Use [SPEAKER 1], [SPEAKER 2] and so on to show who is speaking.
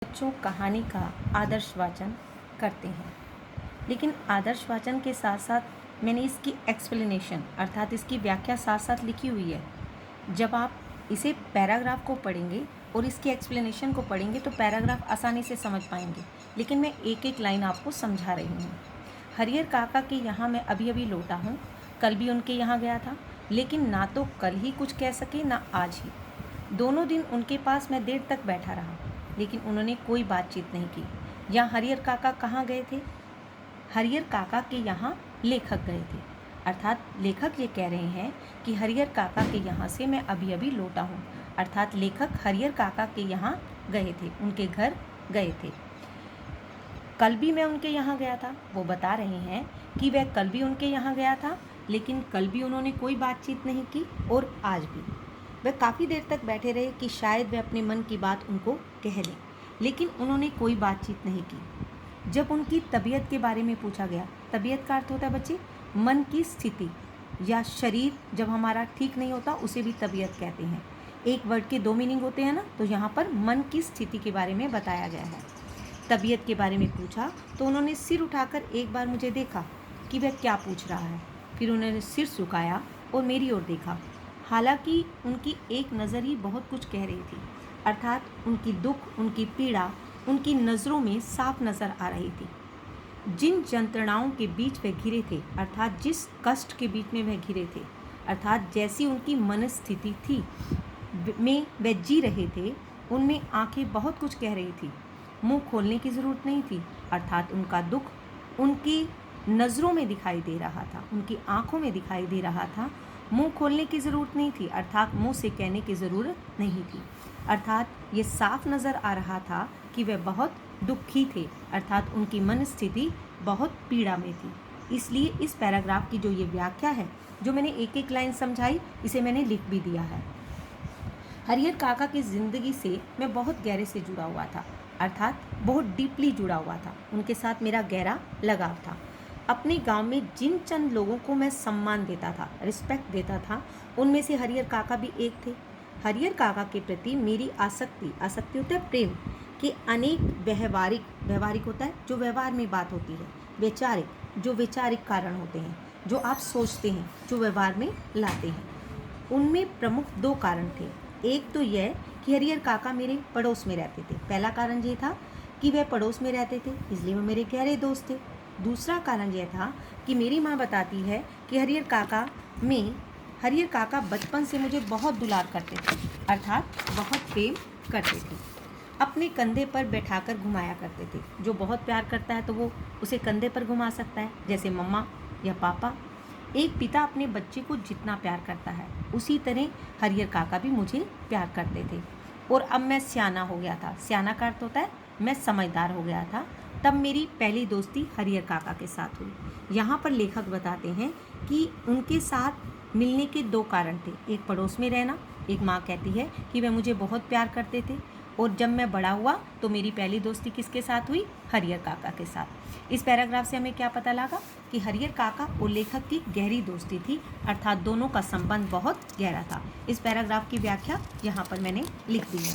[SPEAKER 1] बच्चों कहानी का आदर्श वाचन करते हैं, लेकिन आदर्श वाचन के साथ साथ मैंने इसकी एक्सप्लेनेशन अर्थात इसकी व्याख्या साथ साथ लिखी हुई है। जब आप इसे पैराग्राफ को पढ़ेंगे और इसकी एक्सप्लेनेशन को पढ़ेंगे तो पैराग्राफ आसानी से समझ पाएंगे, लेकिन मैं एक एक लाइन आपको समझा रही हूँ। हरिहर काका के यहाँ मैं अभी अभी लौटा हूँ। कल भी उनके यहाँ गया था, लेकिन ना तो कल ही कुछ कह सके ना आज ही। दोनों दिन उनके पास मैं देर तक बैठा रहा, लेकिन उन्होंने कोई बातचीत नहीं की। यहाँ हरिहर काका कहाँ गए थे? हरिहर काका के यहाँ लेखक गए थे, अर्थात लेखक ये कह रहे हैं कि हरिहर काका के यहाँ से मैं अभी अभी लौटा हूँ, अर्थात लेखक हरिहर काका के यहाँ गए थे, उनके घर गए थे। कल भी मैं उनके यहाँ गया था, वो बता रहे हैं कि वह कल भी उनके यहाँ गया था, लेकिन कल भी उन्होंने कोई बातचीत नहीं की और आज भी। वह काफ़ी देर तक बैठे रहे कि शायद वह अपने मन की बात उनको कह लें, लेकिन उन्होंने कोई बातचीत नहीं की। जब उनकी तबीयत के बारे में पूछा गया, तबीयत का अर्थ होता है बच्चे मन की स्थिति या शरीर जब हमारा ठीक नहीं होता उसे भी तबीयत कहते हैं। एक वर्ड के दो मीनिंग होते हैं ना, तो यहाँ पर मन की स्थिति के बारे में बताया गया है। तबीयत के बारे में पूछा तो उन्होंने सिर उठाकर एक बार मुझे देखा कि वह क्या पूछ रहा है, फिर उन्होंने सिर झुकाया और मेरी ओर देखा। हालांकि उनकी एक नज़र ही बहुत कुछ कह रही थी, अर्थात उनकी दुख, उनकी पीड़ा उनकी नज़रों में साफ नज़र आ रही थी। जिन यंत्रणाओं के बीच वह घिरे थे, अर्थात जिस कष्ट के बीच में वह घिरे थे, अर्थात जैसी उनकी मनस्थिति थी में वह जी रहे थे, उनमें आंखें बहुत कुछ कह रही थी। मुंह खोलने की ज़रूरत नहीं थी, अर्थात उनका दुख उनकी नज़रों में दिखाई दे रहा था, उनकी आंखों में दिखाई दे रहा था। मुंह खोलने की ज़रूरत नहीं थी, अर्थात मुंह से कहने की ज़रूरत नहीं थी, अर्थात ये साफ नज़र आ रहा था कि वे बहुत दुखी थे, अर्थात उनकी मन स्थिति बहुत पीड़ा में थी। इसलिए इस पैराग्राफ की जो ये व्याख्या है, जो मैंने एक एक लाइन समझाई, इसे मैंने लिख भी दिया है। हरिहर काका की ज़िंदगी से मैं बहुत गहरे से जुड़ा हुआ था, अर्थात बहुत डीपली जुड़ा हुआ था। उनके साथ मेरा गहरा लगाव था। अपने गांव में जिन चंद लोगों को मैं सम्मान देता था, रिस्पेक्ट देता था, उनमें से हरिहर काका भी एक थे। हरिहर काका के प्रति मेरी आसक्ति होता है प्रेम के अनेक व्यवहारिक होता है जो व्यवहार में बात होती है, वैचारिक कारण होते हैं जो आप सोचते हैं, जो व्यवहार में लाते हैं। उनमें प्रमुख दो कारण थे। एक तो यह कि हरिहर काका मेरे पड़ोस में रहते थे। पहला कारण ये था कि वह पड़ोस में रहते थे, इसलिए वह मेरे गहरे दोस्त थे। दूसरा कारण यह था कि मेरी माँ बताती है कि हरिहर काका बचपन से मुझे बहुत दुलार करते थे, अर्थात बहुत प्रेम करते थे। अपने कंधे पर बैठाकर घुमाया करते थे। जो बहुत प्यार करता है तो वो उसे कंधे पर घुमा सकता है, जैसे मम्मा या पापा। एक पिता अपने बच्चे को जितना प्यार करता है, उसी तरह हरिहर काका भी मुझे प्यार करते थे। और अब मैं सियाना हो गया था। सियाना का अर्थ होता है मैं समझदार हो गया था। तब मेरी पहली दोस्ती हरिहर काका के साथ हुई। यहाँ पर लेखक बताते हैं कि उनके साथ मिलने के दो कारण थे। एक पड़ोस में रहना, एक माँ कहती है कि वह मुझे बहुत प्यार करते थे। और जब मैं बड़ा हुआ तो मेरी पहली दोस्ती किसके साथ हुई? हरिहर काका के साथ। इस पैराग्राफ से हमें क्या पता लगा कि हरिहर काका और लेखक की गहरी दोस्ती थी, अर्थात दोनों का संबंध बहुत गहरा था। इस पैराग्राफ की व्याख्या यहाँ पर मैंने लिख दी है।